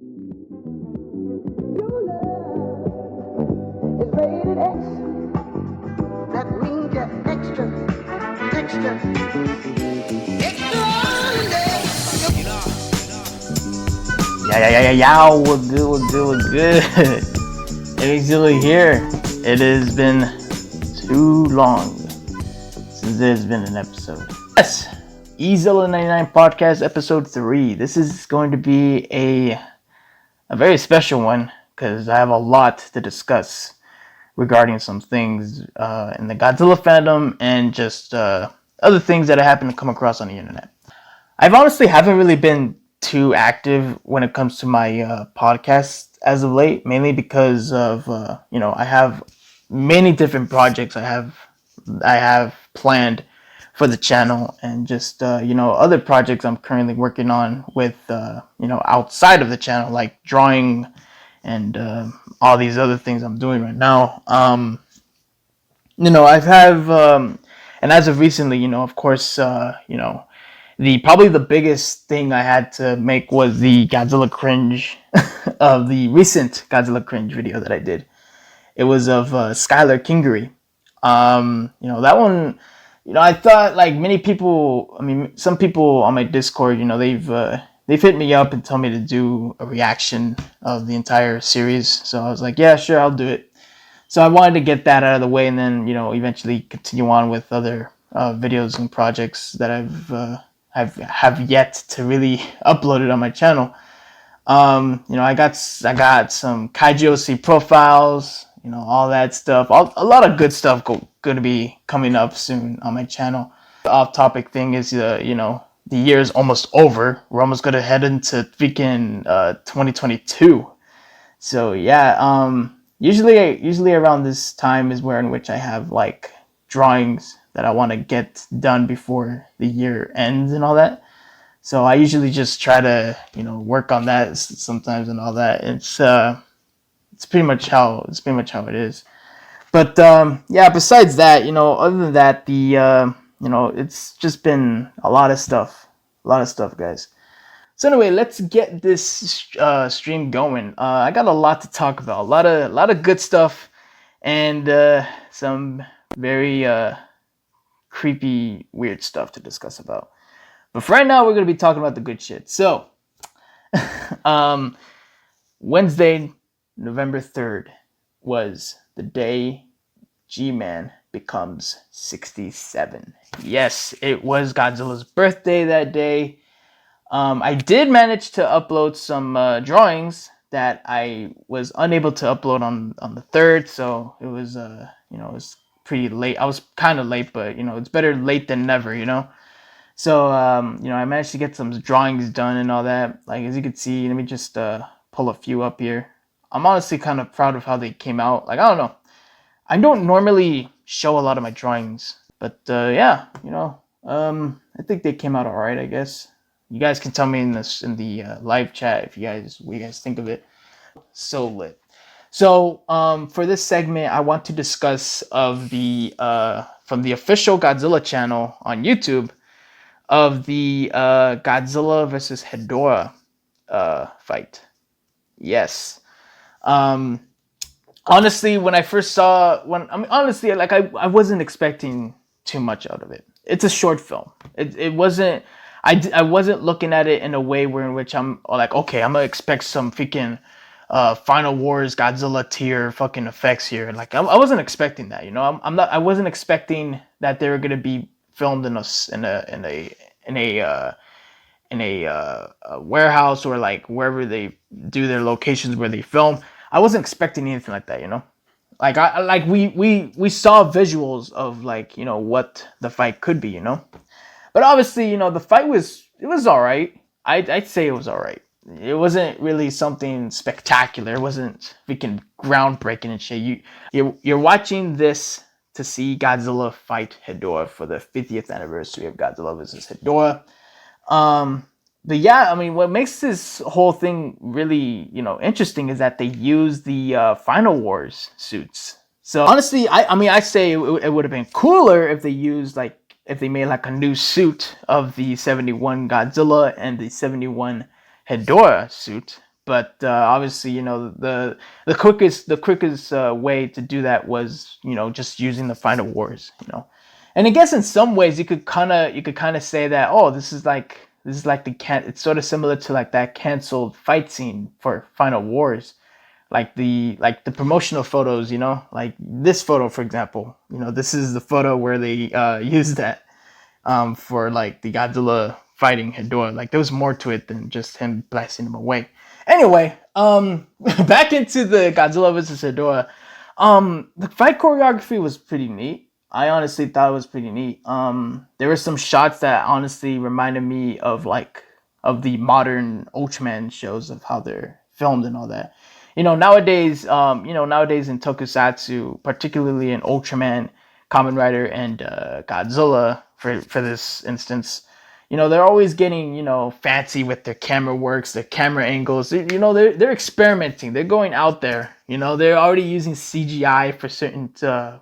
Your love is rated X. That means you're extra, extraordinary. Yeah, we're good. EZILLA here. It has been too long since there's been an episode. Yes, EZILLA99 Podcast Episode 3. This is going to be a very special one because I have a lot to discuss regarding some things in the Godzilla fandom and just other things that I happen to come across on the internet. I've honestly haven't really been too active when it comes to my podcast as of late, mainly because of I have many different projects I have planned for the channel, and just other projects I'm currently working on with outside of the channel, like drawing and all these other things I'm doing right now. I've have and as of recently, of course, probably the biggest thing I had to make was the Godzilla cringe of the recent Godzilla cringe video that I did. It was of Skylar Kingery. That one, I thought, like many people, some people on my Discord, they've hit me up and told me to do a reaction of the entire series. So I was like, yeah, sure, I'll do it. So I wanted to get that out of the way, and then eventually continue on with other videos and projects that have yet to really upload it on my channel. I got some Kaiju OC profiles, all that stuff. A lot of good stuff going to be coming up soon on my channel. The off-topic thing is, the year is almost over. We're almost going to head into freaking 2022. So yeah, usually around this time is where in which I have like drawings that I want to get done before the year ends and all that. So I usually just try to work on that sometimes and all that. It's pretty much how it is. But yeah, besides that, other than that, it's just been a lot of stuff, guys. So anyway, let's get this stream going. I got a lot to talk about, a lot of good stuff, and some very creepy, weird stuff to discuss about. But for right now, we're gonna be talking about the good shit. So, Wednesday, November 3rd, was the day G-Man becomes 67. Yes, it was Godzilla's birthday that day. I did manage to upload some drawings that I was unable to upload on the 3rd, so it was it was pretty late. I was kind of late, but it's better late than never, So I managed to get some drawings done and all that. Like, as you can see, let me just pull a few up here. I'm honestly kind of proud of how they came out. Like, I don't know, I don't normally show a lot of my drawings, but yeah, I think they came out all right, I guess. You guys can tell me in the live chat what you guys think of it. So lit. So for this segment, I want to discuss of the from the official Godzilla channel on YouTube of the Godzilla vs Hedorah fight. Yes. Honestly, when I first saw I wasn't expecting too much out of it. It's a short film. It wasn't. I wasn't looking at it in a way in which I'm like, okay, I'm gonna expect some freaking Final Wars Godzilla tier fucking effects here. Like, I wasn't expecting that. I wasn't expecting that they were gonna be filmed in a warehouse, or like wherever they do their locations where they film. I wasn't expecting anything like that. Like we saw visuals of what the fight could be. But obviously, the fight was all right. I'd say it was all right. It wasn't really something spectacular. It wasn't freaking groundbreaking and shit. You're watching this to see Godzilla fight Hedorah for the 50th anniversary of Godzilla vs Hedorah. But yeah, what makes this whole thing really, interesting is that they use the Final Wars suits. So honestly, I say it would have been cooler if they made like a new suit of the 71 Godzilla and the 71 Hedorah suit. But obviously, the quickest way to do that was, just using the Final Wars. And I guess in some ways you could kind of say that, oh, this is like it's sort of similar to like that canceled fight scene for Final Wars, like the promotional photos, like this photo, for example. This is the photo where they used that for like the Godzilla fighting Hedorah. Like there was more to it than just him blasting him away. Anyway, back into the Godzilla vs Hedorah. The fight choreography was pretty neat. I honestly thought it was pretty neat. There were some shots that honestly reminded me of the modern Ultraman shows, of how they're filmed and all that. Nowadays in Tokusatsu, particularly in Ultraman, Kamen Rider, and Godzilla, for this instance, they're always getting fancy with their camera works, their camera angles. They're experimenting. They're going out there. They're already using CGI for certain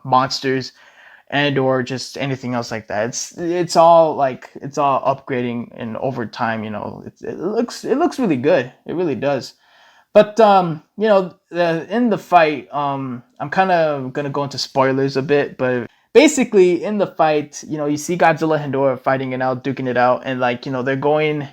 monsters, and or just anything else like that. It's all upgrading, and over time, it looks really good. It really does. But in the fight, I'm kind of gonna go into spoilers a bit, but basically in the fight, you see Godzilla and Hedorah fighting it out, duking it out, and they're going,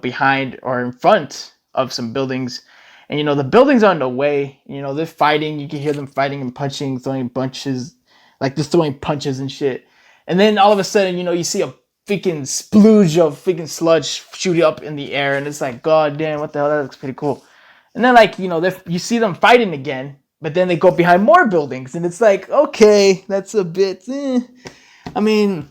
behind or in front of some buildings, and the buildings are in the way. They're fighting. You can hear them fighting and punching, throwing punches, like just throwing punches and shit. And then all of a sudden, you see a freaking splooge of freaking sludge shooting up in the air, and it's like, god damn, what the hell? That looks pretty cool. And then you see them fighting again, but then they go behind more buildings, and it's like, okay, that's a bit. I mean,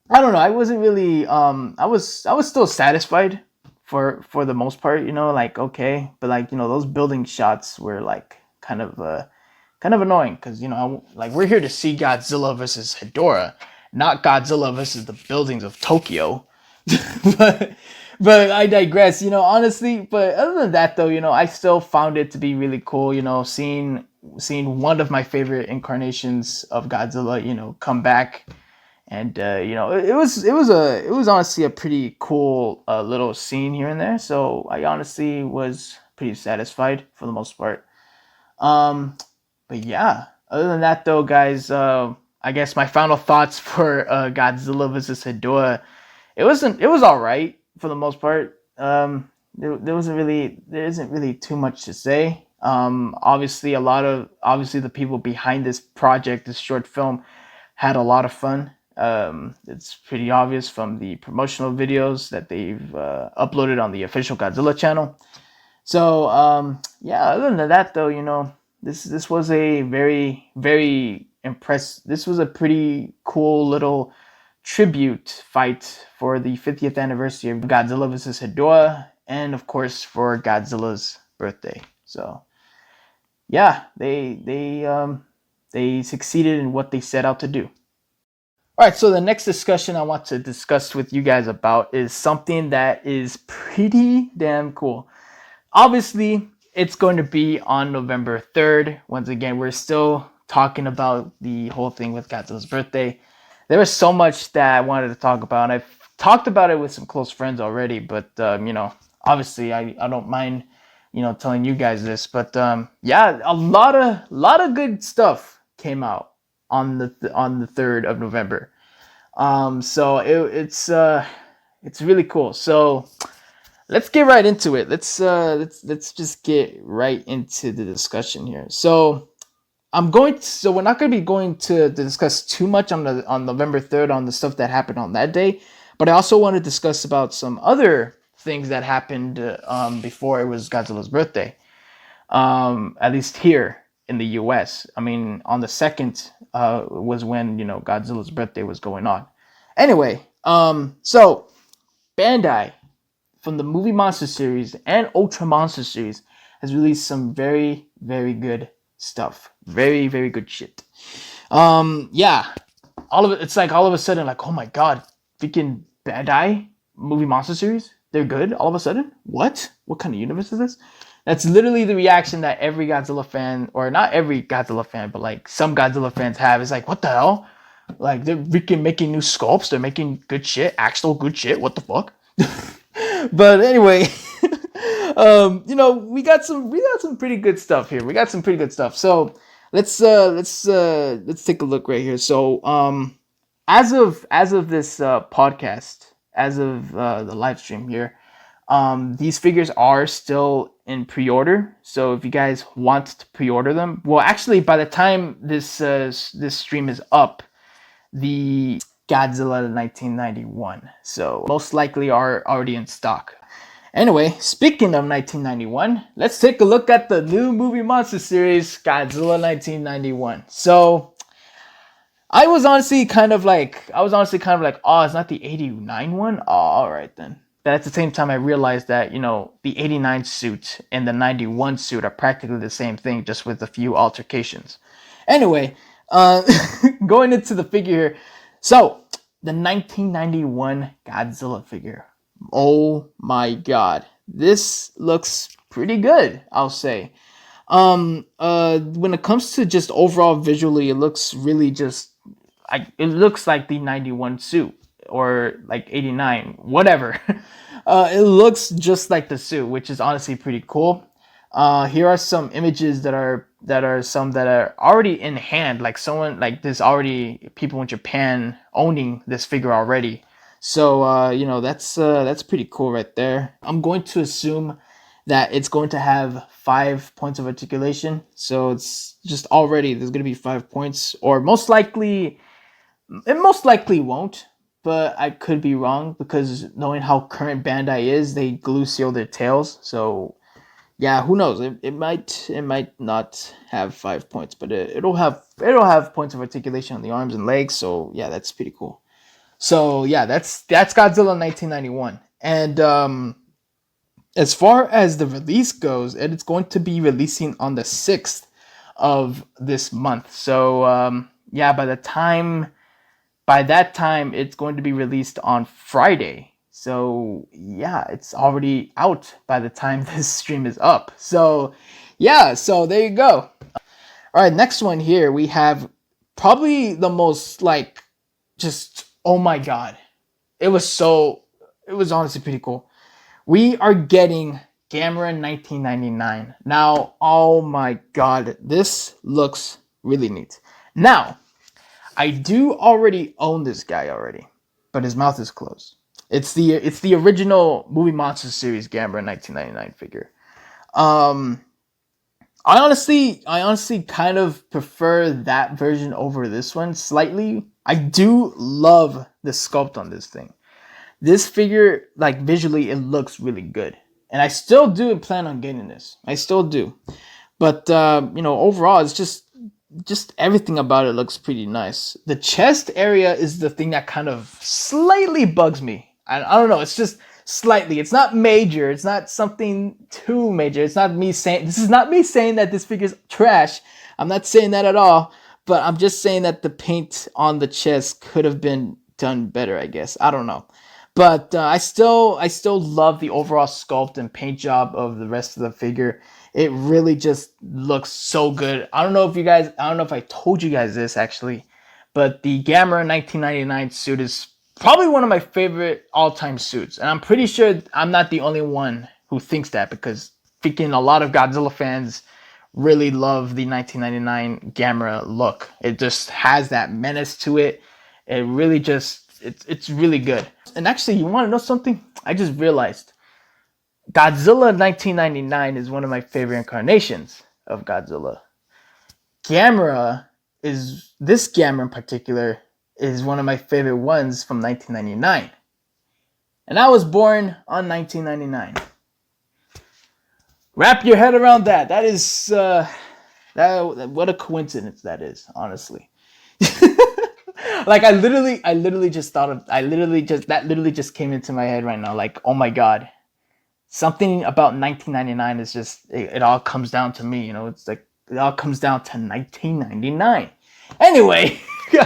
I don't know. I wasn't really. I was still satisfied for the most part. Like okay, but those building shots were like kind of annoying, because like we're here to see Godzilla versus Hedorah, not Godzilla versus the buildings of Tokyo. but but I digress. Honestly. But other than that, though, I still found it to be really cool. Seeing one of my favorite incarnations of Godzilla, come back, and it was honestly a pretty cool little scene here and there. So I honestly was pretty satisfied for the most part. Um, but yeah, other than that, though, guys, I guess my final thoughts for Godzilla vs Hedorah. It was all right for the most part. There isn't really too much to say. Obviously the people behind this project, this short film, had a lot of fun. It's pretty obvious from the promotional videos that they've uploaded on the official Godzilla channel. So yeah, other than that, though, this was a very, very this was a pretty cool little tribute fight for the 50th anniversary of Godzilla vs Hedorah, and of course for Godzilla's birthday. So yeah, they succeeded in what they set out to do. All right, so the next discussion I want to discuss with you guys about is something that is pretty damn cool. Obviously, it's going to be on November 3rd. Once again, we're still talking about the whole thing with Godzilla's birthday. There was so much that I wanted to talk about, and I've talked about it with some close friends already, but obviously I don't mind telling you guys this. But yeah, a lot of good stuff came out on the 3rd of November. So it's really cool. So let's get right into it. Let's just get right into the discussion here. So we're not going to be going to discuss too much on November 3rd on the stuff that happened on that day, but I also want to discuss about some other things that happened before it was Godzilla's birthday. At least here in the US. I mean, on the 2nd was when Godzilla's birthday was going on. Anyway, so Bandai, from the Movie Monster series and Ultra Monster series, has released some very, very good stuff. Very, very good shit. Yeah, all of it. It's like all of a sudden, like, oh my god, freaking Bandai Movie Monster series, they're good. All of a sudden, what? What kind of universe is this? That's literally the reaction that every Godzilla fan, or not every Godzilla fan, but like some Godzilla fans have. Is like, what the hell? Like, they're freaking making new sculpts. They're making good shit, actual good shit. What the fuck? But anyway, We got some pretty good stuff here. We got some pretty good stuff. So let's take a look right here. So as of this podcast, as of the live stream here, these figures are still in pre-order. So if you guys want to pre-order them, well, actually, by the time this stream is up, the Godzilla 1991, so most likely are already in stock. Anyway, speaking of 1991, let's take a look at the new movie monster series, Godzilla 1991. So I was honestly kind of like, oh, it's not the 89 one? Oh, all right then. But at the same time, I realized that, the 89 suit and the 91 suit are practically the same thing, just with a few altercations. Anyway, going into the figure here. So, the 1991 Godzilla figure. Oh my god. This looks pretty good, I'll say. When it comes to just overall visually, it looks really just it looks like the 91 suit or like 89, whatever. It looks just like the suit, which is honestly pretty cool. Here are some images that are already in hand, like someone like there's already people in Japan owning this figure already. So that's pretty cool right there. I'm going to assume that it's going to have 5 points of articulation. So it's just already there's going to be 5 points, or most likely won't, but I could be wrong because knowing how current Bandai is, they glue seal their tails. So yeah, who knows? It might not have 5 points, but it'll have points of articulation on the arms and legs. So yeah, that's pretty cool. So yeah, that's Godzilla 1991. And as far as the release goes, it's going to be releasing on the 6th of this month. So yeah, by that time, it's going to be released on Friday. So yeah, it's already out by the time this stream is up. So yeah, so there you go. All right, next one here, we have probably the most like just, oh my god. It was honestly pretty cool. We are getting Gamera 1999. Now, oh my god, this looks really neat. Now, I do already own this guy already, but his mouth is closed. It's the original Movie Monster Series Gamera 1999 figure. I honestly kind of prefer that version over this one slightly. I do love the sculpt on this thing. This figure, like visually, it looks really good, and I still do plan on getting this. I still do, but overall, it's just everything about it looks pretty nice. The chest area is the thing that kind of slightly bugs me. I don't know. It's just slightly. It's not major. It's not something too major. This is not me saying that this figure's trash. I'm not saying that at all. But I'm just saying that the paint on the chest could have been done better, I guess. I don't know. But I still love the overall sculpt and paint job of the rest of the figure. It really just looks so good. I don't know if I told you guys this actually, but the Gamera 1999 suit is probably one of my favorite all-time suits. And I'm pretty sure I'm not the only one who thinks that, because freaking a lot of Godzilla fans really love the 1999 Gamera look. It just has that menace to it. It really just, it's really good. And actually, you want to know something? I just realized Godzilla 1999 is one of my favorite incarnations of Godzilla. This Gamera in particular is one of my favorite ones from 1999. And I was born on 1999. Wrap your head around that. That is, what a coincidence that is, honestly. Like that literally just came into my head right now. Like, oh my god. Something about 1999 is just, it all comes down to me, it's like, it all comes down to 1999. Anyway,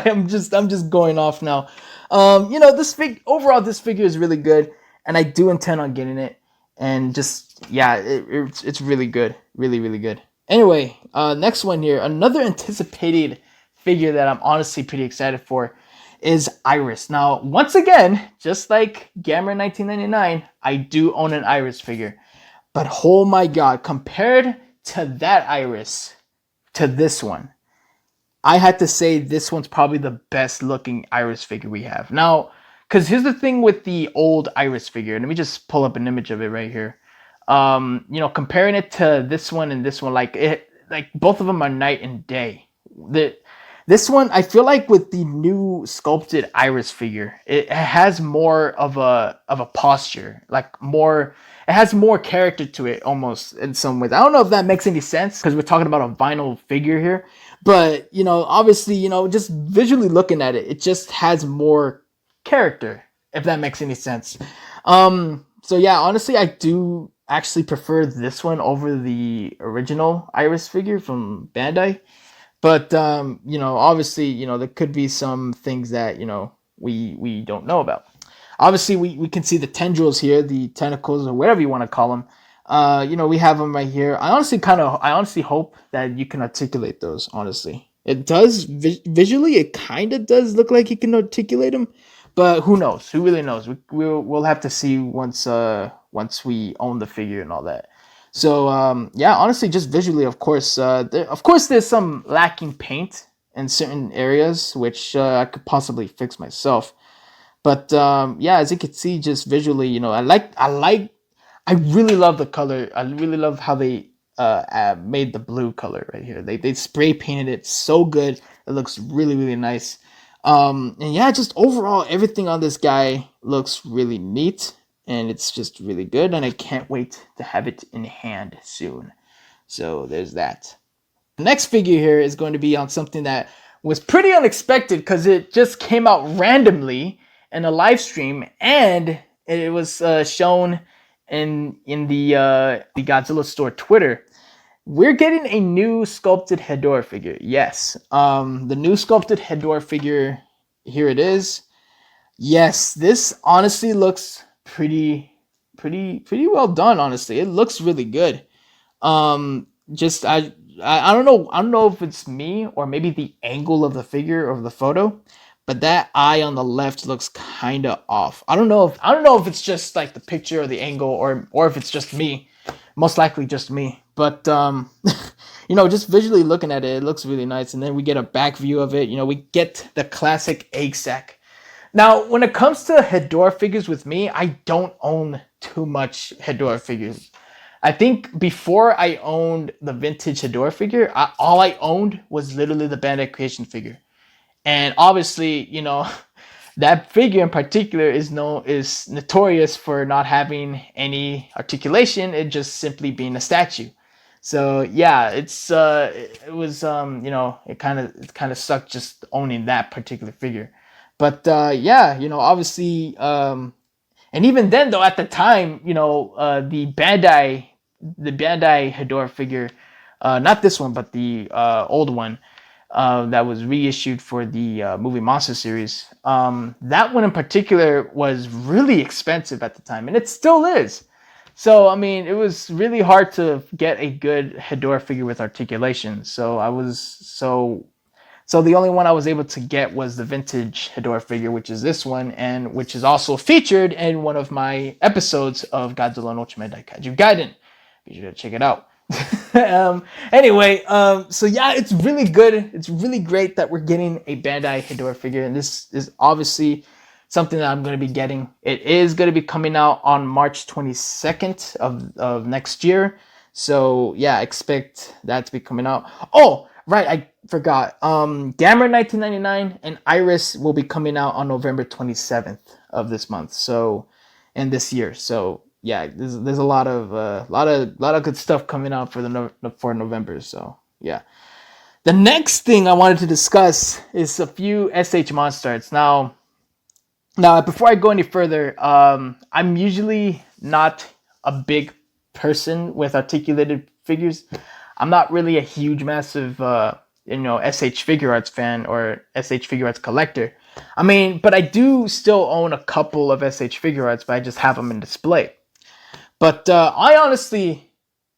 I'm just going off now. This figure is really good, and I do intend on getting it. And just, yeah, it's really good. Really, really good. Anyway, next one here. Another anticipated figure that I'm honestly pretty excited for is Iris. Now, once again, just like Gamera 1999, I do own an Iris figure. But oh my god, compared to that Iris to this one, I had to say this one's probably the best looking Iris figure we have. Now, because here's the thing with the old Iris figure. Let me just pull up an image of it right here. Comparing it to this one and this one, like both of them are night and day. This one, I feel like with the new sculpted Iris figure, it has more of a posture, like more. It has more character to it, almost in some ways. I don't know if that makes any sense because we're talking about a vinyl figure here, but obviously, just visually looking at it, it just has more character. If that makes any sense. So yeah, honestly, I do actually prefer this one over the original Iris figure from Bandai. But obviously, there could be some things that we don't know about. Obviously, we can see the tendrils here, the tentacles, or whatever you want to call them. We have them right here. I honestly hope that you can articulate those. Honestly, it does visually. It kind of does look like you can articulate them, but who knows? Who really knows? We'll have to see once we own the figure and all that. So yeah, honestly, just visually, of course, there's some lacking paint in certain areas, which I could possibly fix myself. But yeah, as you can see, just visually, I really love the color. I really love how they made the blue color right here. They spray painted it so good. It looks really, really nice. And yeah, just overall, everything on this guy looks really neat. And it's just really good. And I can't wait to have it in hand soon. So there's that. The next figure here is going to be on something that was pretty unexpected because it just came out randomly in a live stream, and it was shown in the Godzilla store Twitter. We're getting a new sculpted Hedorah figure. Yes, the new sculpted Hedorah figure. Here it is. Yes, this honestly looks pretty well done. Honestly, it looks really good. Just I don't know if it's me or maybe the angle of the figure or the photo, but that eye on the left looks kind of off. I don't know if it's just like the picture or the angle or if it's just me. Most likely just me. But just visually looking at it, it looks really nice. And then we get a back view of it. We get the classic egg sack. Now, when it comes to Hedorah figures with me, I don't own too much Hedorah figures. I think before I owned the vintage Hedorah figure, all I owned was literally the Bandai Creation figure. And obviously, that figure in particular is notorious for not having any articulation, it just simply being a statue. So yeah, it kind of sucked just owning that particular figure. But yeah, obviously, and even then though, at the time, the Bandai Hedorah figure, not this one, but the old one, that was reissued for the movie Monster series. That one in particular was really expensive at the time, and it still is. So I mean, it was really hard to get a good Hedorah figure with articulation. So the only one I was able to get was the vintage Hedorah figure, which is this one, and which is also featured in one of my episodes of Godzilla no Ultimate Daikaiju Gaiden. Be sure to check it out. Anyway, so yeah, it's really good. It's really great that we're getting a Bandai Hedorah figure, and this is obviously something that I'm going to be getting. It is going to be coming out on March 22nd of next year. So yeah, expect that to be coming out. Oh, right, I forgot. Gamera 1999 and Iris will be coming out on November 27th of this month. So, and this year. So yeah, there's a lot of good stuff coming out for November. So yeah. The next thing I wanted to discuss is a few SH Monster Arts. Now, before I go any further, I'm usually not a big person with articulated figures. I'm not really a huge, massive, SH Figure Arts fan or SH Figure Arts collector. I mean, but I do still own a couple of SH Figure Arts, but I just have them in display. But I honestly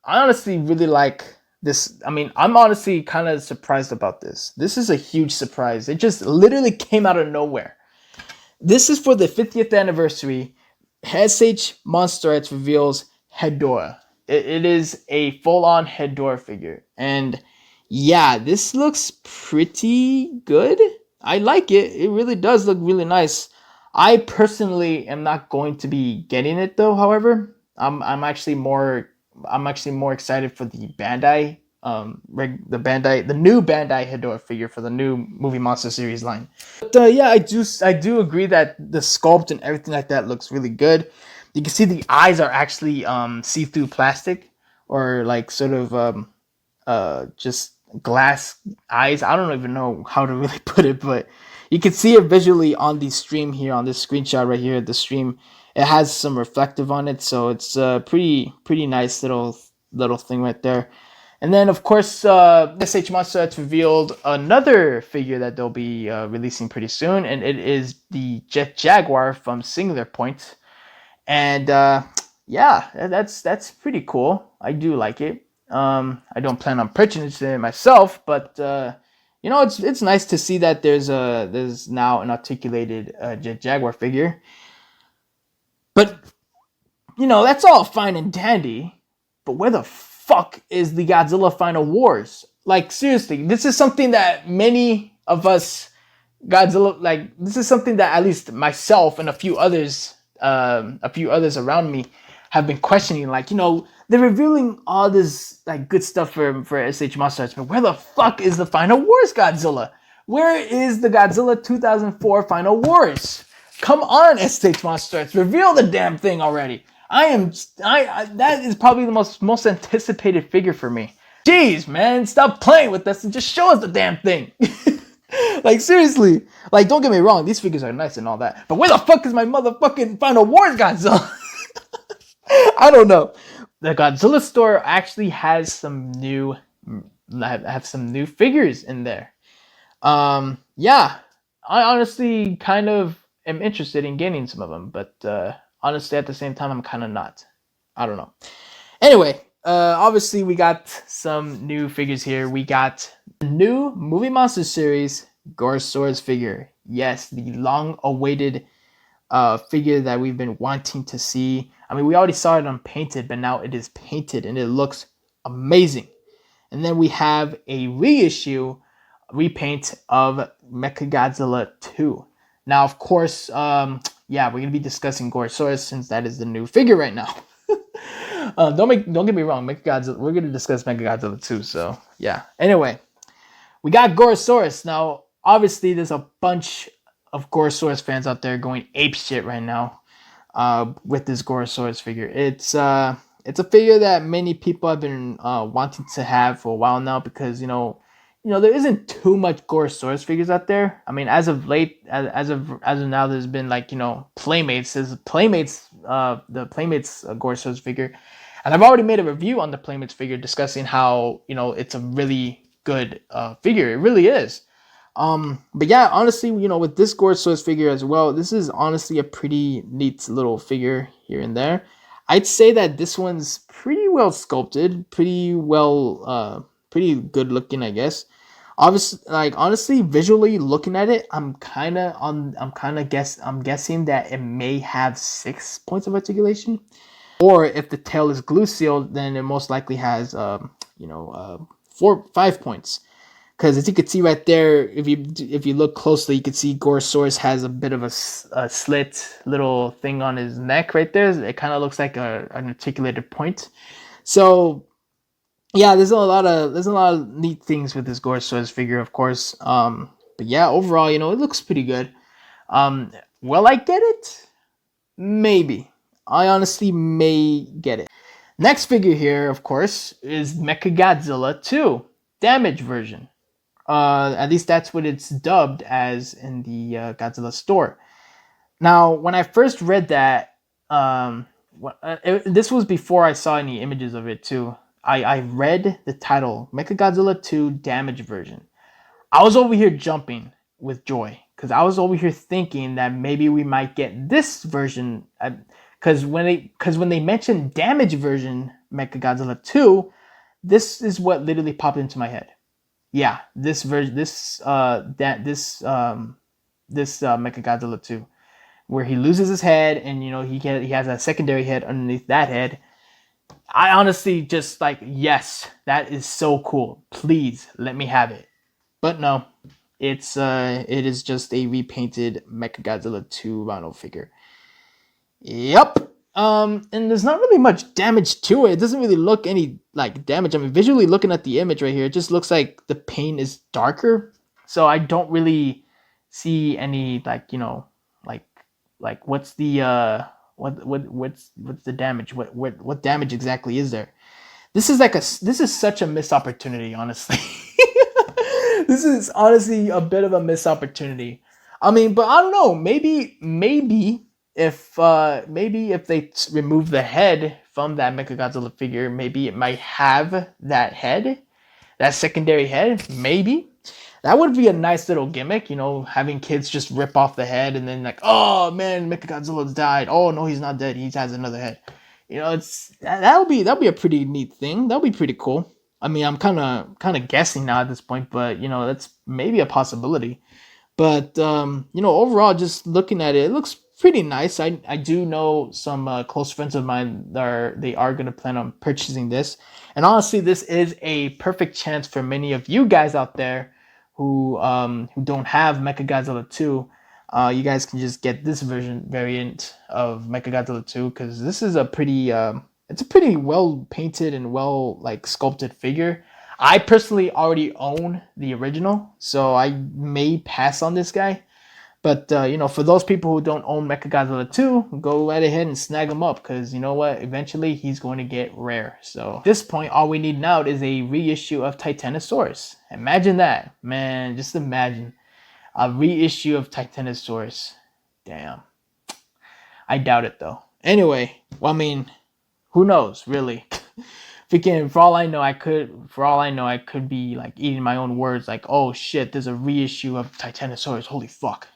really like this. I mean, I'm honestly kind of surprised about this. This is a huge surprise. It just literally came out of nowhere. This is for the 50th anniversary. SH Monster Arts reveals Hedorah. It is a full-on Hedorah figure, and yeah, this looks pretty good. I like it. It really does look really nice. I personally am not going to be getting it though. However, I'm actually more excited for the Bandai the new Bandai Hedorah figure for the new Movie Monster series line. But yeah, I do agree that the sculpt and everything like that looks really good. You can see the eyes are actually see-through plastic, or like sort of just glass eyes. I don't even know how to really put it, but you can see it visually on the stream here, on this screenshot right here. The stream, it has some reflective on it, so it's a pretty nice little thing right there. And then of course, SH Monster has revealed another figure that they'll be releasing pretty soon, and it is the Jet Jaguar from Singular Point. And yeah, that's pretty cool. I do like it. I don't plan on purchasing it myself, but you know, it's nice to see that there's now an articulated Jet Jaguar figure. But you know, that's all fine and dandy. But where the fuck is the Godzilla Final Wars? Like seriously, this is something that many of us this is something that at least myself and a few others around me have been questioning. Like, you know, they're revealing all this like good stuff for SH Monster, but where the fuck is the Final Wars Godzilla? Where is the Godzilla 2004 Final Wars? Come on, SH Monster, reveal the damn thing already. That is probably the most anticipated figure for me. Jeez, man, stop playing with us and just show us the damn thing. Like seriously, like don't get me wrong, these figures are nice and all that, but where the fuck is my motherfucking Final Wars Godzilla? I don't know. The Godzilla store actually has some new figures in there. Yeah, I honestly kind of am interested in getting some of them, but honestly at the same time I'm kind of not. I don't know. Anyway, obviously we got some new figures here. We got the new Movie Monster series Gorosaurus figure. Yes, the long-awaited figure that we've been wanting to see. I mean, we already saw it unpainted, but now it is painted and it looks amazing. And then we have a repaint of Mechagodzilla 2. Now, of course, yeah, we're going to be discussing Gorosaurus since that is the new figure right now. Don't get me wrong, Mechagodzilla, we're going to discuss Mechagodzilla 2, so yeah. Anyway, we got Gorosaurus. Now, obviously, there's a bunch of Gorosaurus fans out there going apeshit right now with this Gorosaurus figure. It's a figure that many people have been wanting to have for a while now because you know there isn't too much Gorosaurus figures out there. I mean, as of late, as of now, there's been like Playmates. There's the Playmates Gorosaurus figure, and I've already made a review on the Playmates figure discussing how it's a really good figure. It really is. But yeah, honestly, with this Gorosaurus figure as well, this is honestly a pretty neat little figure here and there. I'd say that this one's pretty well sculpted, pretty good looking, I guess. Obviously, like honestly, visually looking at it, I'm guessing that it may have 6 points of articulation, or if the tail is glue sealed, then it most likely has 5 points. Because as you can see right there, if you look closely, you can see Gorosaurus has a bit of a slit little thing on his neck right there. It kind of looks like an articulated point. So yeah, there's a lot of neat things with this Gorosaurus figure, of course. But yeah, overall, it looks pretty good. Will I get it? Maybe. I honestly may get it. Next figure here, of course, is Mechagodzilla 2 Damage version. At least that's what it's dubbed as in the Godzilla store. Now, when I first read that, this was before I saw any images of it too. I read the title, Mechagodzilla 2 Damage version. I was over here jumping with joy because I was over here thinking that maybe we might get this version. Because when they mentioned Damage version Mechagodzilla 2, this is what literally popped into my head. Yeah, this Mechagodzilla 2, where he loses his head and he has a secondary head underneath that head. I honestly just like, yes, that is so cool. Please let me have it. But no, it is just a repainted Mechagodzilla 2 vinyl figure. Yep. And there's not really much damage to it. It doesn't really look any like damage. I mean, visually looking at the image right here, it just looks like the paint is darker. So I don't really see any like, like what's the what's the damage? What damage exactly is there? This is such a missed opportunity, honestly. This is honestly a bit of a missed opportunity. I mean, but I don't know. Maybe if they remove the head from that Mechagodzilla figure, maybe it might have that head, that secondary head. Maybe that would be a nice little gimmick, having kids just rip off the head and then like, oh man, Mechagodzilla's died. Oh no, he's not dead. He has another head. That'll be a pretty neat thing. That'll be pretty cool. I mean, I'm kind of guessing now at this point, but that's maybe a possibility. But overall, just looking at it, it looks pretty nice. I do know some close friends of mine that they are going to plan on purchasing this, and honestly, this is a perfect chance for many of you guys out there who don't have Mechagodzilla 2. You guys can just get this variant of Mechagodzilla 2 because this is it's a pretty well painted and well like sculpted figure. I personally already own the original, so I may pass on this guy. But for those people who don't own Mechagodzilla 2, go right ahead and snag him up because you know what? Eventually he's going to get rare. So at this point, all we need now is a reissue of Titanosaurus. Imagine that, man. Just imagine a reissue of Titanosaurus. Damn. I doubt it though. Anyway, well, I mean, who knows, really? For all I know, I could be like eating my own words. Like, oh shit, there's a reissue of Titanosaurus. Holy fuck!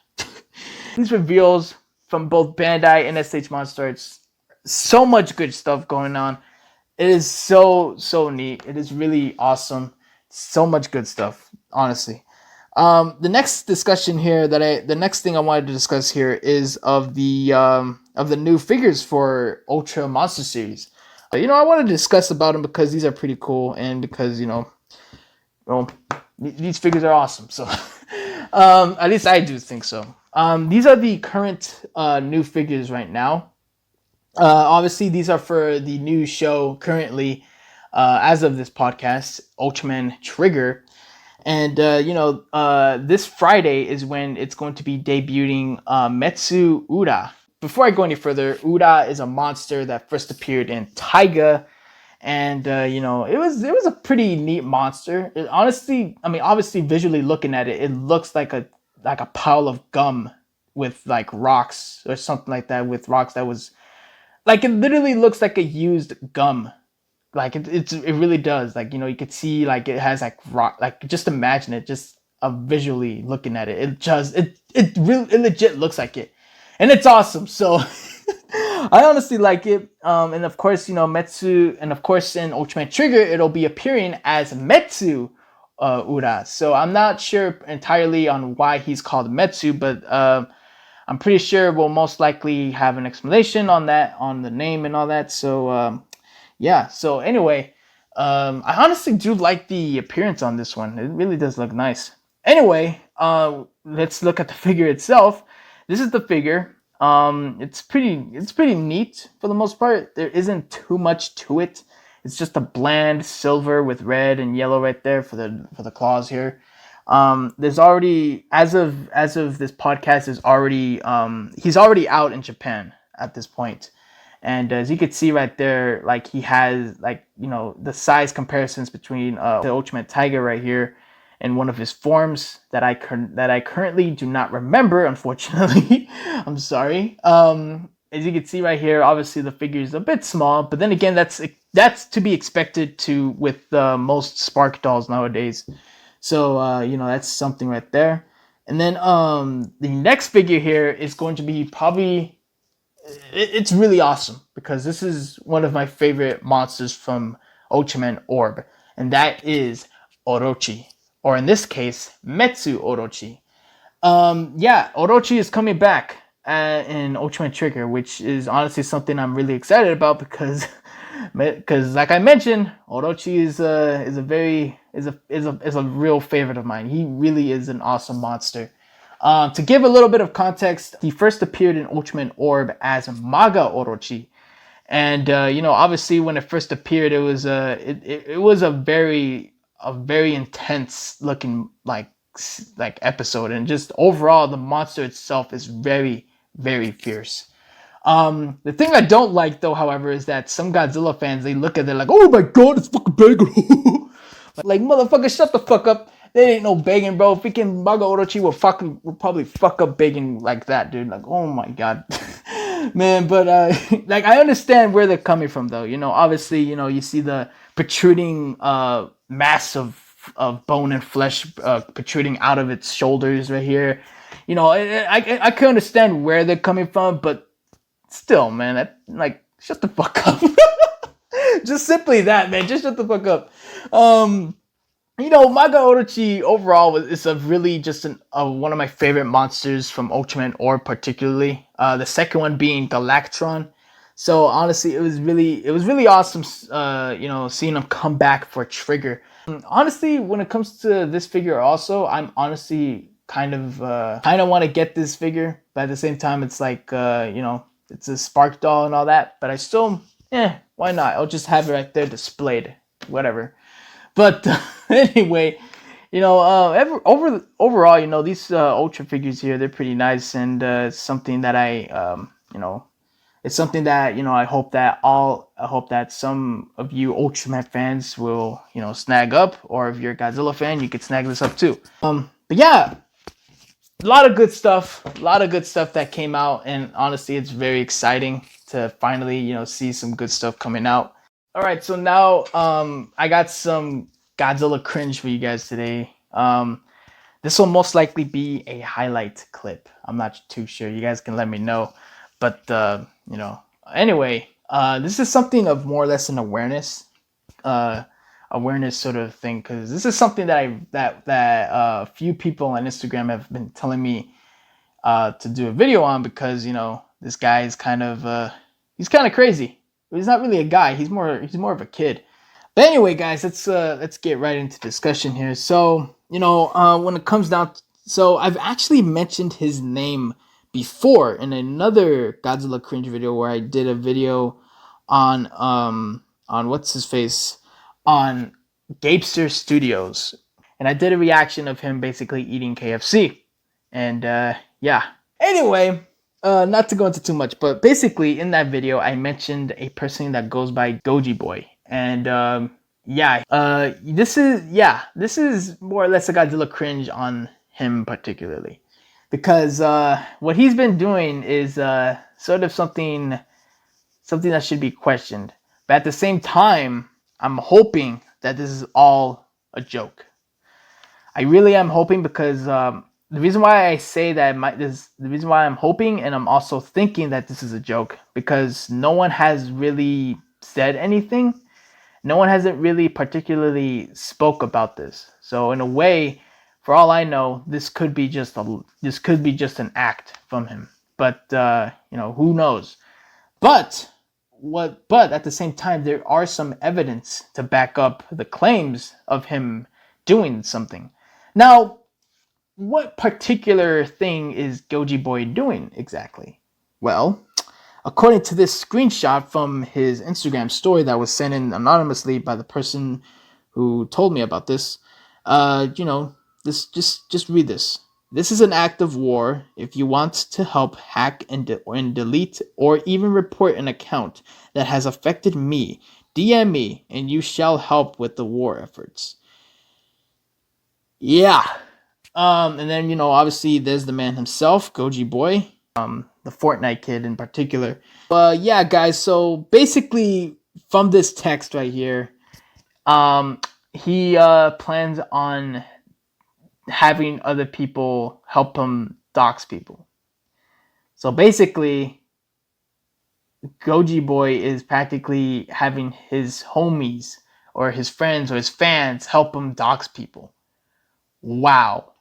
These reveals from both Bandai and SH Monster, it's so much good stuff going on. It is so neat. It is really awesome. So much good stuff, honestly. The next thing I wanted to discuss here is of the new figures for Ultra Monster Series. I want to discuss about them because these are pretty cool and because these figures are awesome. So at least I do think so. These are the current new figures right now. Obviously, these are for the new show currently, as of this podcast, Ultraman Trigger. And this Friday is when it's going to be debuting Metsu Ura. Before I go any further, Ura is a monster that first appeared in Taiga, and it was a pretty neat monster. Honestly, I mean, obviously, visually looking at it, it looks like a pile of gum with like rocks or something like that. With rocks that was like, it literally looks like a used gum. Like it really does. Like you could see like it has like rock. Like just imagine it. Just visually looking at it, it legit looks like it. And it's awesome. So I honestly like it. And of course, Metsu, and of course in Ultraman Trigger, it'll be appearing as Metsu Ura. So I'm not sure entirely on why he's called Metsu, but I'm pretty sure we'll most likely have an explanation on that, on the name and all that. So yeah. So anyway, I honestly do like the appearance on this one. It really does look nice. Anyway, let's look at the figure itself. This is the figure. It's pretty neat for the most part. There isn't too much to it. It's just a bland silver with red and yellow right there for the claws here. There's already, as of this podcast, he's already out in Japan at this point. And as you can see right there, like he has like the size comparisons between the Ultraman Tiger right here in one of his forms that I currently do not remember, unfortunately. I'm sorry. As you can see right here, obviously the figure is a bit small, but then again, that's to be expected with most Spark dolls nowadays. So that's something right there. And then the next figure here is going to be probably, it's really awesome because this is one of my favorite monsters from Ultraman Orb, and that is Orochi. Or in this case, Metsu Orochi. Orochi is coming back in Ultraman Trigger, which is honestly something I'm really excited about because Because like I mentioned, Orochi is a real favorite of mine. He really is an awesome monster. To give a little bit of context, he first appeared in Ultraman Orb as Maga Orochi, and obviously when it first appeared, it was a very intense looking like episode, and just overall the monster itself is very very fierce. The thing I don't like though, however, is that some Godzilla fans, they look at it like, oh my god, it's fucking big. Like, motherfucker, shut the fuck up. There ain't no begging, bro. Freaking Maga Orochi will probably fuck up begging like that, dude. Like, oh my god. Man, but like, I understand where they're coming from though. Obviously, you see the protruding mass of bone and flesh protruding out of its shoulders right here. I can understand where they're coming from, but still, man, shut the fuck up. Just simply that, man. Just shut the fuck up. Maga Orochi overall is a really just one of my favorite monsters from Ultraman Orb, particularly. The second one being Galactron. So honestly, it was really awesome. Seeing him come back for Trigger. Honestly, when it comes to this figure, also, I'm honestly kind of want to get this figure, but at the same time, it's like it's a Spark doll and all that. But I still, why not? I'll just have it right there displayed, whatever. But anyway, overall, these Ultra figures here, they're pretty nice, and it's something that I hope that some of you Ultraman fans will, snag up, or if you're a Godzilla fan, you could snag this up too. But yeah, a lot of good stuff that came out, and honestly, it's very exciting to finally, see some good stuff coming out. All right, so now I got some Godzilla cringe for you guys today. This will most likely be a highlight clip. I'm not too sure. You guys can let me know. But anyway, this is something of more or less an awareness sort of thing, because this is something that a few people on Instagram have been telling me to do a video on, because this guy is kind of crazy. He's not really a guy. He's more of a kid. But anyway, guys, let's get right into discussion here. So when it comes down, so I've actually mentioned his name before in another Godzilla cringe video, where I did a video on what's his face, on Gapester Studios, and I did a reaction of him basically eating KFC, and yeah. Anyway, not to go into too much, but basically in that video I mentioned a person that goes by Goji Boy, and this is more or less a Godzilla cringe on him particularly, because what he's been doing is sort of something that should be questioned. But at the same time, I'm hoping that this is all a joke. I really am hoping, because the reason why I say that the reason why I'm hoping, and I'm also thinking that this is a joke, because no one has really said anything. No one hasn't really particularly spoke about this. So in a way, for all I know, this could be just an act from him. But who knows? But at the same time, there are some evidence to back up the claims of him doing something. Now, what particular thing is Goji Boy doing exactly? Well, according to this screenshot from his Instagram story that was sent in anonymously by the person who told me about this, this just read this. This is an act of war. If you want to help hack and delete or even report an account that has affected me, DM me and you shall help with the war efforts. Yeah. And then, obviously there's the man himself, Goji Boy, the Fortnite kid in particular. Yeah, guys, so basically from this text right here, he plans on having other people help him dox people. So basically, Goji Boy is practically having his homies or his friends or his fans help him dox people. Wow.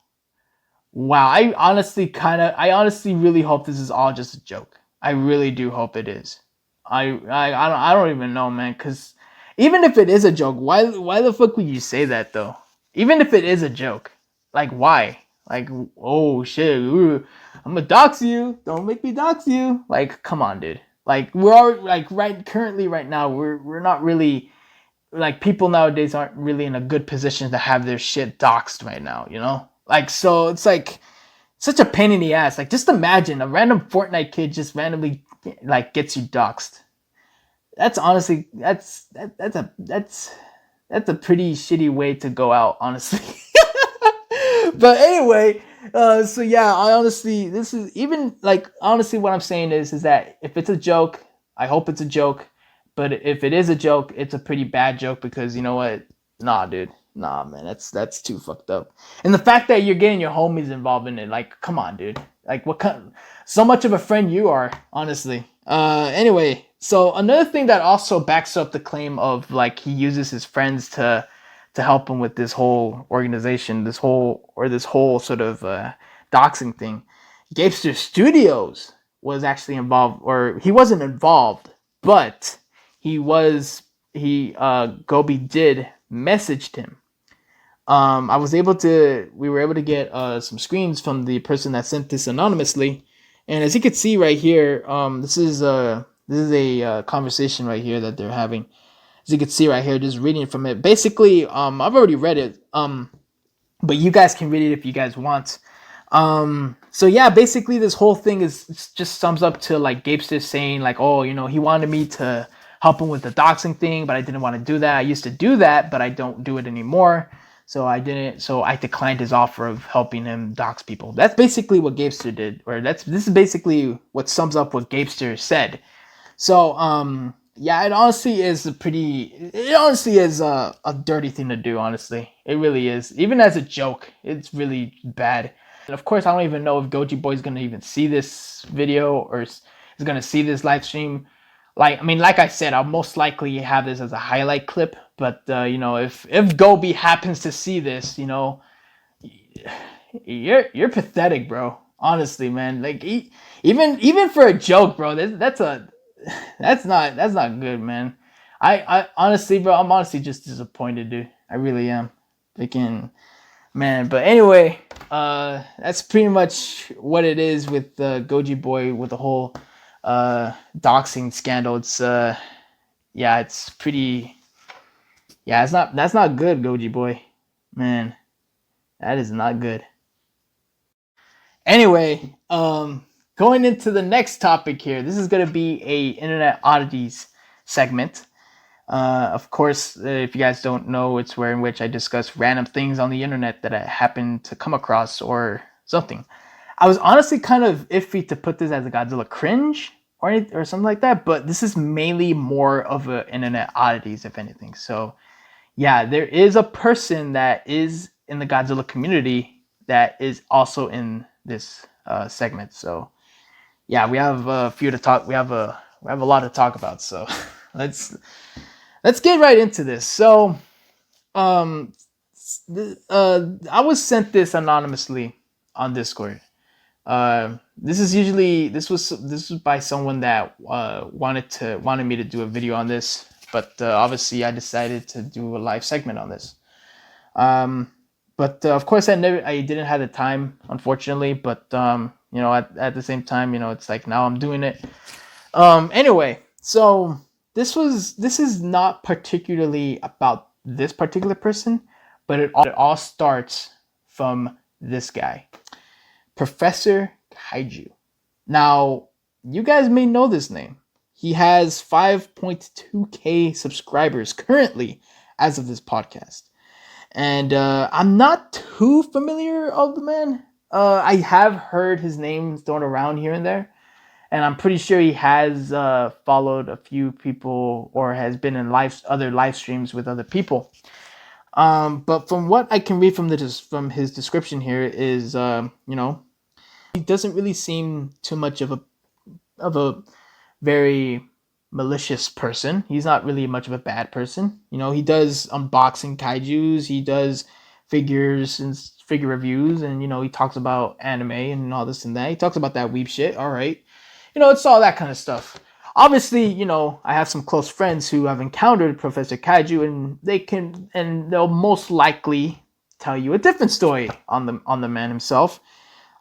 I honestly really hope this is all just a joke. I really do hope it is. I don't even know, man. Cause even if it is a joke, why the fuck would you say that though? Even if it is a joke, like why? Like, oh shit, ooh, I'm gonna dox you. Don't make me dox you. Like, come on, dude. Like we're already, like currently right now we're not really, like, people nowadays aren't really in a good position to have their shit doxed right now, you know? Like, so it's like such a pain in the ass. Like, just imagine a random Fortnite kid just randomly like gets you doxed. That's honestly that's a pretty shitty way to go out, honestly. But anyway, so yeah, I honestly, this is even like, honestly, what I'm saying is that if it's a joke, I hope it's a joke. But if it is a joke, it's a pretty bad joke, because you know what? Nah, dude. Nah, man, that's too fucked up. And the fact that you're getting your homies involved in it, like, come on, dude. Like, what kind? So much of a friend you are, honestly. Anyway, so another thing that also backs up the claim of like he uses his friends to help him with this whole organization, this whole sort of doxing thing. Gapester Studios was actually involved, or he wasn't involved, but Gobi did messaged him. We were able to get some screens from the person that sent this anonymously, and as you can see right here, this is a conversation right here that they're having. As you can see right here, just reading from it. Basically, I've already read it, but you guys can read it if you guys want. So yeah, basically this whole thing is just sums up to like Gapester saying like, oh, you know, he wanted me to help him with the doxing thing, but I didn't want to do that. I used to do that, but I don't do it anymore. So I declined his offer of helping him dox people. That's basically what Gapester did, or this is basically what sums up what Gapester said. So, yeah, it honestly is a dirty thing to do, honestly. It really is. Even as a joke, it's really bad. And of course, I don't even know if Goji Boy is going to even see this video, or is going to see this live stream. Like, I mean, like I said, I'll most likely have this as a highlight clip. But, you know, if Gobi happens to see this, you know, you're pathetic, bro. Honestly, man. Like, even for a joke, bro, that's not good, man. I honestly, bro, I'm honestly just disappointed, dude. I really am. Freaking man. But anyway, that's pretty much what it is with Goji Boy, with the whole doxing scandal. It's yeah, it's pretty. Yeah, that's not good, Goji Boy. Man, that is not good. Anyway, going into the next topic here. This is gonna be a internet oddities segment. Of course, if you guys don't know, it's where in which I discuss random things on the internet that I happen to come across or something. I was honestly kind of iffy to put this as a Godzilla cringe or something like that, but this is mainly more of a internet oddities, if anything. So yeah, there is a person that is in the Godzilla community that is also in this segment. So yeah, we have a few to talk. We have a lot to talk about. So let's get right into this. So I was sent this anonymously on Discord. This was by someone that wanted me to do a video on this, but obviously I decided to do a live segment on this. But of course I didn't have the time, unfortunately. But you know, at the same time, you know, it's like now I'm doing it. Anyway, so this is not particularly about this particular person, but it all starts from this guy, Professor Kaiju. Now, you guys may know this name. He has 5.2k subscribers currently as of this podcast. And I'm not too familiar of the man. I have heard his name thrown around here and there. And I'm pretty sure he has followed a few people or has been in other live streams with other people. But from what I can read from his description here is, you know, he doesn't really seem too much of a very malicious person. He's not really much of a bad person. You know, he does unboxing kaijus. He does figures and figure reviews, and you know, he talks about anime and all this and that. He talks about that weeb shit. All right, you know, it's all that kind of stuff. Obviously, I have some close friends who have encountered Professor Kaiju, and they'll most likely tell you a different story on the man himself.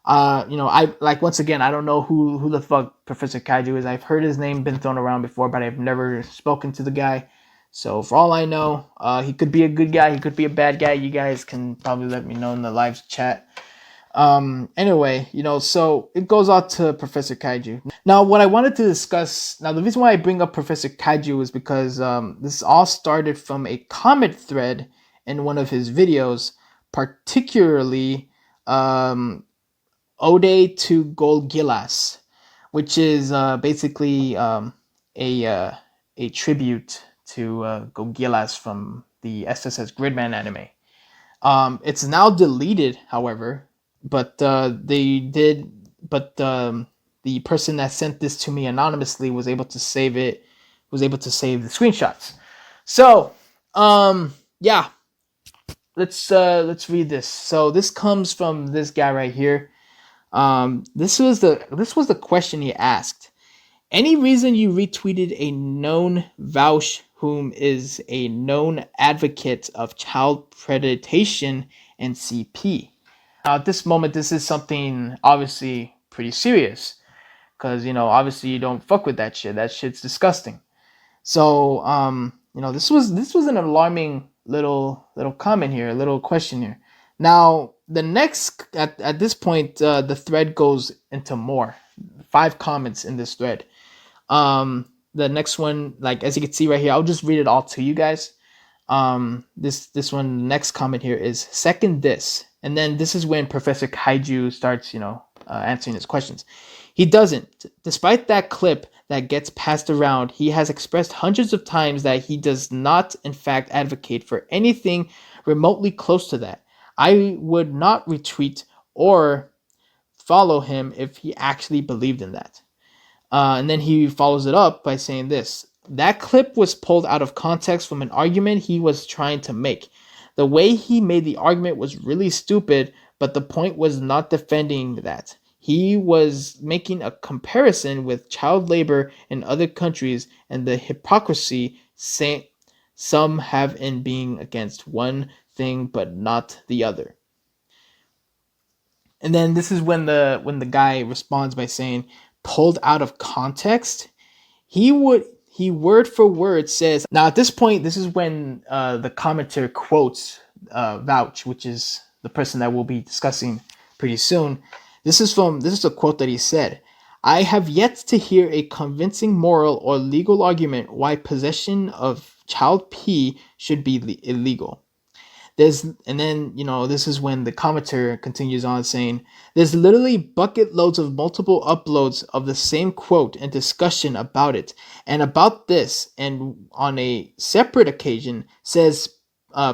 I like, once again, I don't know who the fuck Professor Kaiju is. I've heard his name been thrown around before, but I've never spoken to the guy. So for all I know, he could be a good guy, he could be a bad guy. You guys can probably let me know in the live chat. Anyway, so it goes out to Professor Kaiju. Now, what I wanted to discuss, now the reason why I bring up Professor Kaiju is because this all started from a comment thread in one of his videos, particularly Ode to Golgilas, which is basically a tribute to Golgilas from the SSS Gridman anime. It's now deleted, however, but the person that sent this to me anonymously was able to save it, was able to save the screenshots. So, yeah, let's read this. So this comes from this guy right here. This was the question he asked. Any reason you retweeted a known Vouch whom is a known advocate of child predation and CP? Now, at this moment, this is something obviously pretty serious, because obviously you don't fuck with that shit. That shit's disgusting. So, this was an alarming little comment here, a little question here. Now, the next at this point, the thread goes into more 5 comments in this thread. The next one, like, as you can see right here, I'll just read it all to you guys. This one, next comment here is second this, and then this is when Professor Kaiju starts, answering his questions. He doesn't. Despite that clip that gets passed around, he has expressed hundreds of times that he does not, in fact, advocate for anything remotely close to that. I would not retweet or follow him if he actually believed in that. And then he follows it up by saying this. That clip was pulled out of context from an argument he was trying to make. The way he made the argument was really stupid, but the point was not defending that. He was making a comparison with child labor in other countries and the hypocrisy some have in being against one thing but not the other. And then this is when the guy responds by saying, pulled out of context? He word for word says. Now at this point, this is when the commenter quotes Vouch, which is the person that we'll be discussing pretty soon. This is a quote that he said. I have yet to hear a convincing moral or legal argument why possession of child P should be illegal. And then, this is when the commenter continues on saying, there's literally bucket loads of multiple uploads of the same quote and discussion about it. And about this, and on a separate occasion, says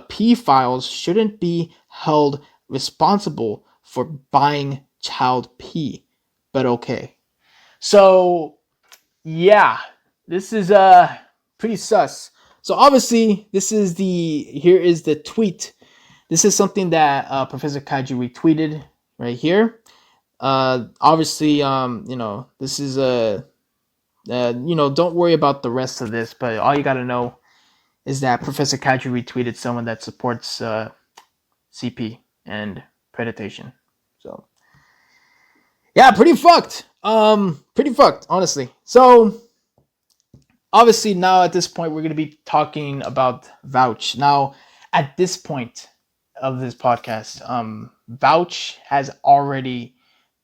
P files shouldn't be held responsible for buying child P. But okay. So, yeah, this is pretty sus. So obviously, here is the tweet. This is something that Professor Kaiju retweeted right here. Obviously, this is don't worry about the rest of this, but all you gotta know is that Professor Kaiju retweeted someone that supports CP and predation. So, yeah, pretty fucked. Honestly. So, obviously, now at this point, we're going to be talking about Vouch. Now, at this point of this podcast, Vouch has already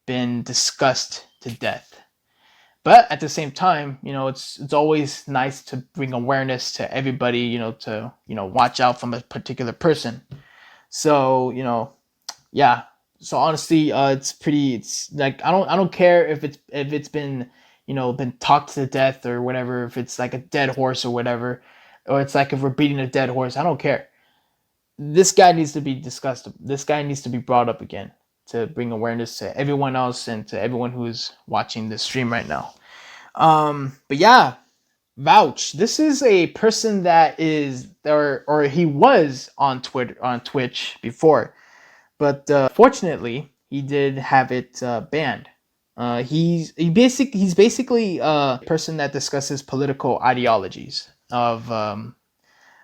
been discussed to death. But at the same time, it's always nice to bring awareness to everybody, to watch out from a particular person. So, yeah. So honestly, it's like I don't care if it's been been talked to death or whatever, if it's like a dead horse or whatever, or it's like if we're beating a dead horse. I don't care. This guy needs to be discussed. This guy needs to be brought up again to bring awareness to everyone else and to everyone who's watching this stream right now. But yeah, Vouch. This is a person that is, or he was on Twitch before, but fortunately he did have it banned. He's basically a person that discusses political ideologies of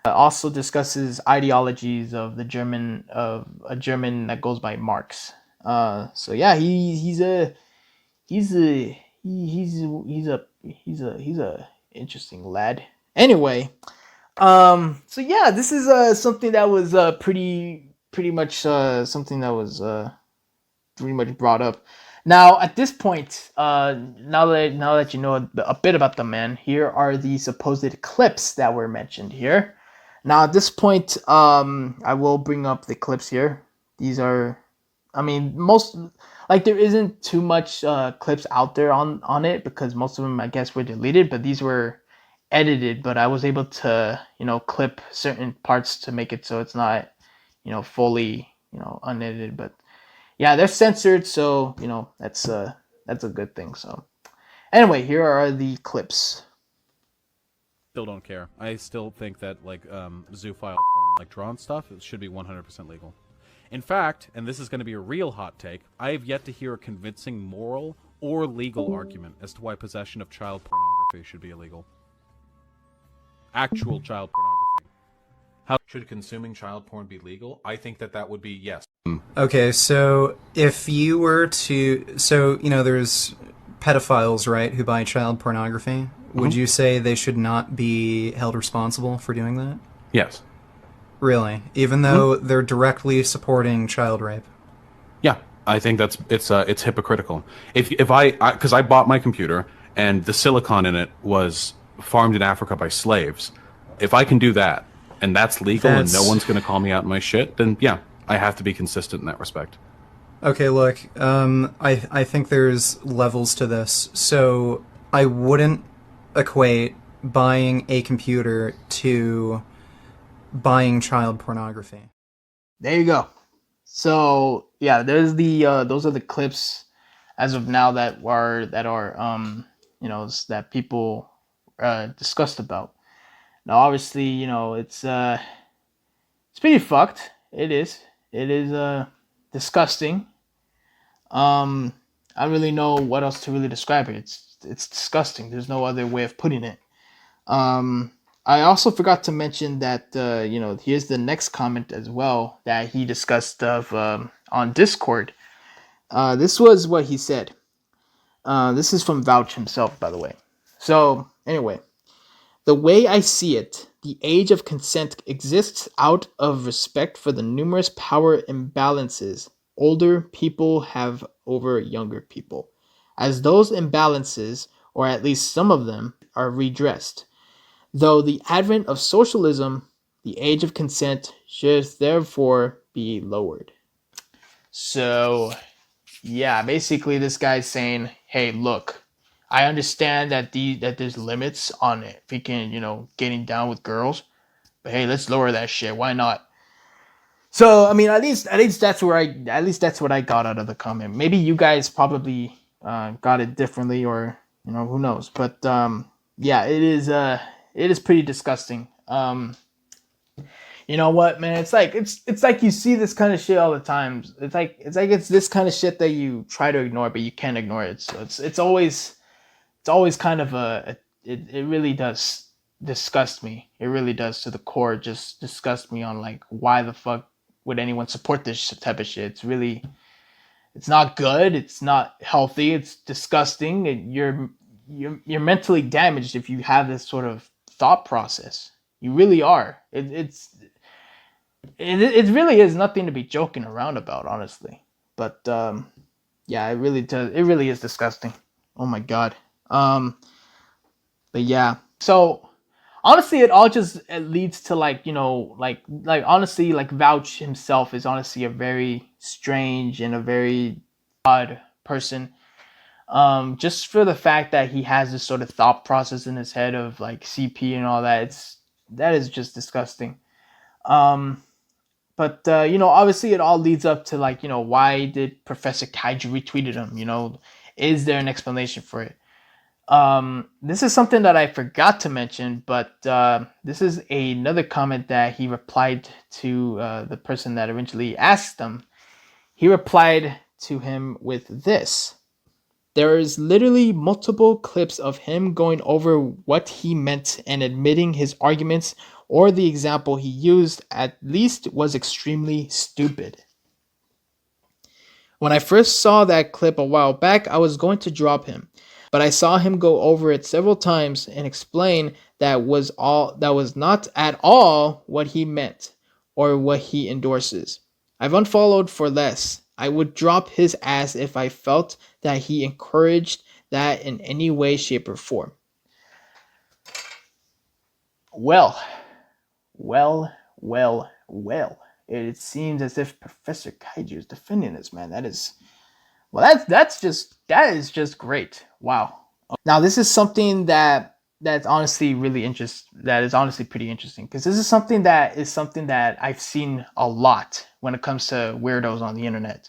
also discusses ideologies of a German that goes by Marx. So yeah, he's a interesting lad. Anyway, so yeah, this is something that was pretty much something that was pretty much brought up. Now, at this point, now that you know a bit about the man, here are the supposed clips that were mentioned here. Now, at this point, I will bring up the clips here. These are, I mean, most like there isn't too much clips out there on it because most of them, I guess, were deleted. But these were edited. But I was able to, clip certain parts to make it so it's not, fully, unedited. But yeah, they're censored, so that's a good thing. So anyway, here are the clips. Still don't care. I still think that zoophile porn, like drawn stuff, it should be 100% legal. In fact, and this is going to be a real hot take, I have yet to hear a convincing moral or legal argument as to why possession of child pornography should be illegal. Actual child pornography. How should consuming child porn be legal? I think that would be yes. Okay, so if you were to... So, there's pedophiles, right, who buy child pornography. Mm-hmm. Would you say they should not be held responsible for doing that? Yes. Really? Even though they're directly supporting child rape? Yeah, I think it's hypocritical. If I bought my computer and the silicon in it was farmed in Africa by slaves, if I can do that and that's legal and no one's going to call me out on my shit, then yeah, I have to be consistent in that respect. Okay, look, I think there's levels to this. So I wouldn't equate buying a computer to buying child pornography. There you go. So yeah, there's the those are the clips as of now that are that people discussed about. Now obviously, it's pretty fucked. It is disgusting. I don't really know what else to really describe it. It's disgusting. There's no other way of putting it. I also forgot to mention that here's the next comment as well that he discussed on Discord. This was what he said. This is from Vouch himself, by the way. So anyway, the way I see it, the age of consent exists out of respect for the numerous power imbalances older people have over younger people, as those imbalances, or at least some of them, are redressed. Though the advent of socialism, the age of consent should therefore be lowered. So, yeah, basically this guy's saying, hey, look, I understand that there's limits on it. If he can, getting down with girls, but hey, let's lower that shit. Why not? So I mean, at least that's what I got out of the comment. Maybe you guys probably got it differently, or who knows. But yeah, it is pretty disgusting. You know what, man? It's like you see this kind of shit all the time. It's this kind of shit that you try to ignore, but you can't ignore it. So it's always kind of it really does disgust me. It really does, to the core. Just disgust me on like, why the fuck would anyone support this type of shit? It's not good. It's not healthy. It's disgusting. You're mentally damaged if you have this sort of thought process. You really are. It really is nothing to be joking around about, honestly. But yeah, it really is disgusting. Oh my god. But yeah. So honestly, it all just leads to like honestly, like Vouch himself is honestly a very strange and a very odd person. Just for the fact that he has this sort of thought process in his head of like CP and all that, that is just disgusting. But obviously it all leads up to like, why did Professor Kaiju retweeted him? Is there an explanation for it? This is something that I forgot to mention, but this is another comment that he replied to the person that eventually asked him. He replied to him with this. There is literally multiple clips of him going over what he meant and admitting his arguments or the example he used at least was extremely stupid. When I first saw that clip a while back, I was going to drop him, but I saw him go over it several times and explain that was not at all what he meant or what he endorses. I've unfollowed for less. I would drop his ass if I felt that he encouraged that in any way, shape, or form. Well. It seems as if Professor Kaiju is defending this, man. That is just great. Wow. Now this is something that's honestly pretty interesting, because this is something that I've seen a lot when it comes to weirdos on the internet,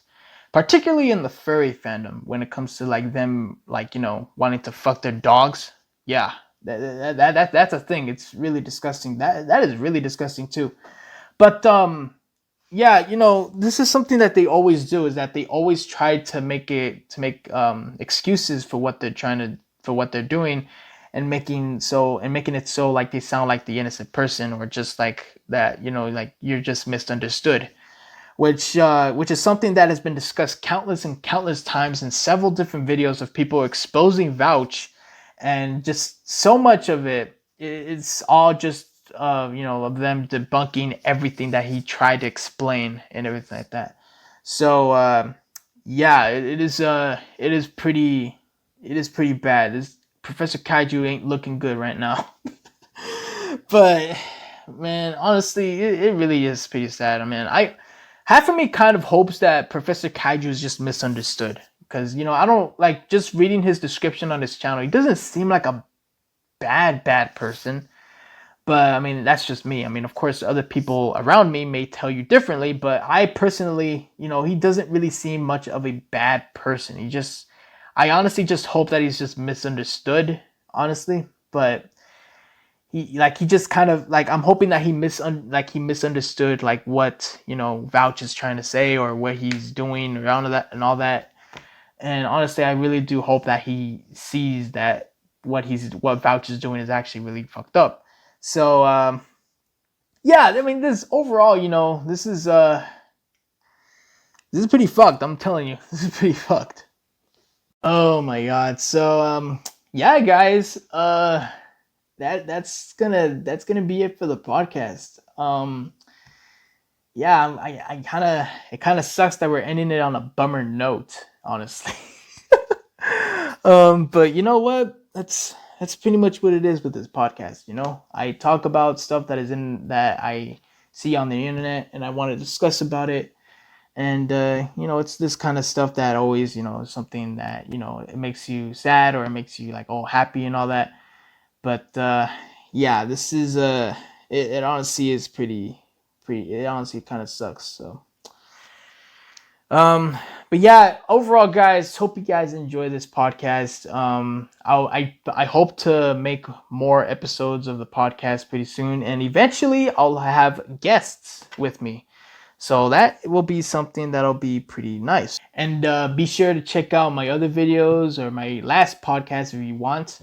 particularly in the furry fandom, when it comes to like them, like, you know, wanting to fuck their dogs. Yeah, that's a thing. It's really disgusting. That is really disgusting too. But yeah, you know, this is something that they always do, is that they always try to make excuses for what they're doing, and making it so like they sound like the innocent person, or just like that, you know, like you're just misunderstood, which is something that has been discussed countless times in several different videos of people exposing Vouch, and just so much of it's all just you know, of them debunking everything that he tried to explain and everything like that. So yeah, it is pretty bad. This Professor Kaiju ain't looking good right now. But man, honestly, it really is pretty sad. I mean, half of me kind of hopes that Professor Kaiju is just misunderstood, because, you know, I don't like, just reading his description on his channel, he doesn't seem like a bad person. But I mean, that's just me. I mean, of course, other people around me may tell you differently, but I personally, you know, he doesn't really seem much of a bad person. I honestly just hope that he's just misunderstood, honestly. But he just kind of like, I'm hoping that he misunderstood like what, you know, Vouch is trying to say, or what he's doing around that and all that. And honestly, I really do hope that he sees that what Vouch is doing is actually really fucked up. So yeah, I mean, this overall, you know, this is pretty fucked. I'm telling you, this is pretty fucked. Oh my god. So yeah, guys, that's gonna be it for the podcast. Yeah, it kind of sucks that we're ending it on a bummer note, honestly. But you know what? That's pretty much what it is with this podcast. You know, I talk about stuff that I see on the internet, and I want to discuss about it. And you know, it's this kind of stuff that always, you know, is something that, you know, it makes you sad, or it makes you like, oh, happy and all that. But yeah, this is it honestly is pretty. It honestly kind of sucks. So. But yeah, overall, guys, hope you guys enjoy this podcast. I hope to make more episodes of the podcast pretty soon, and eventually I'll have guests with me. So that will be something that'll be pretty nice. And be sure to check out my other videos or my last podcast if you want.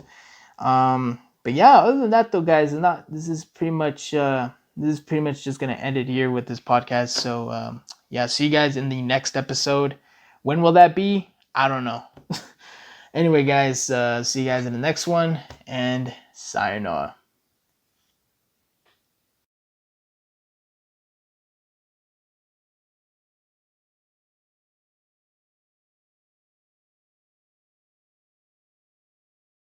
But yeah, other than that though, guys, this is pretty much just gonna end it here with this podcast. So yeah, see you guys in the next episode. When will that be? I don't know. Anyway, guys, see you guys in the next one, and sayonara.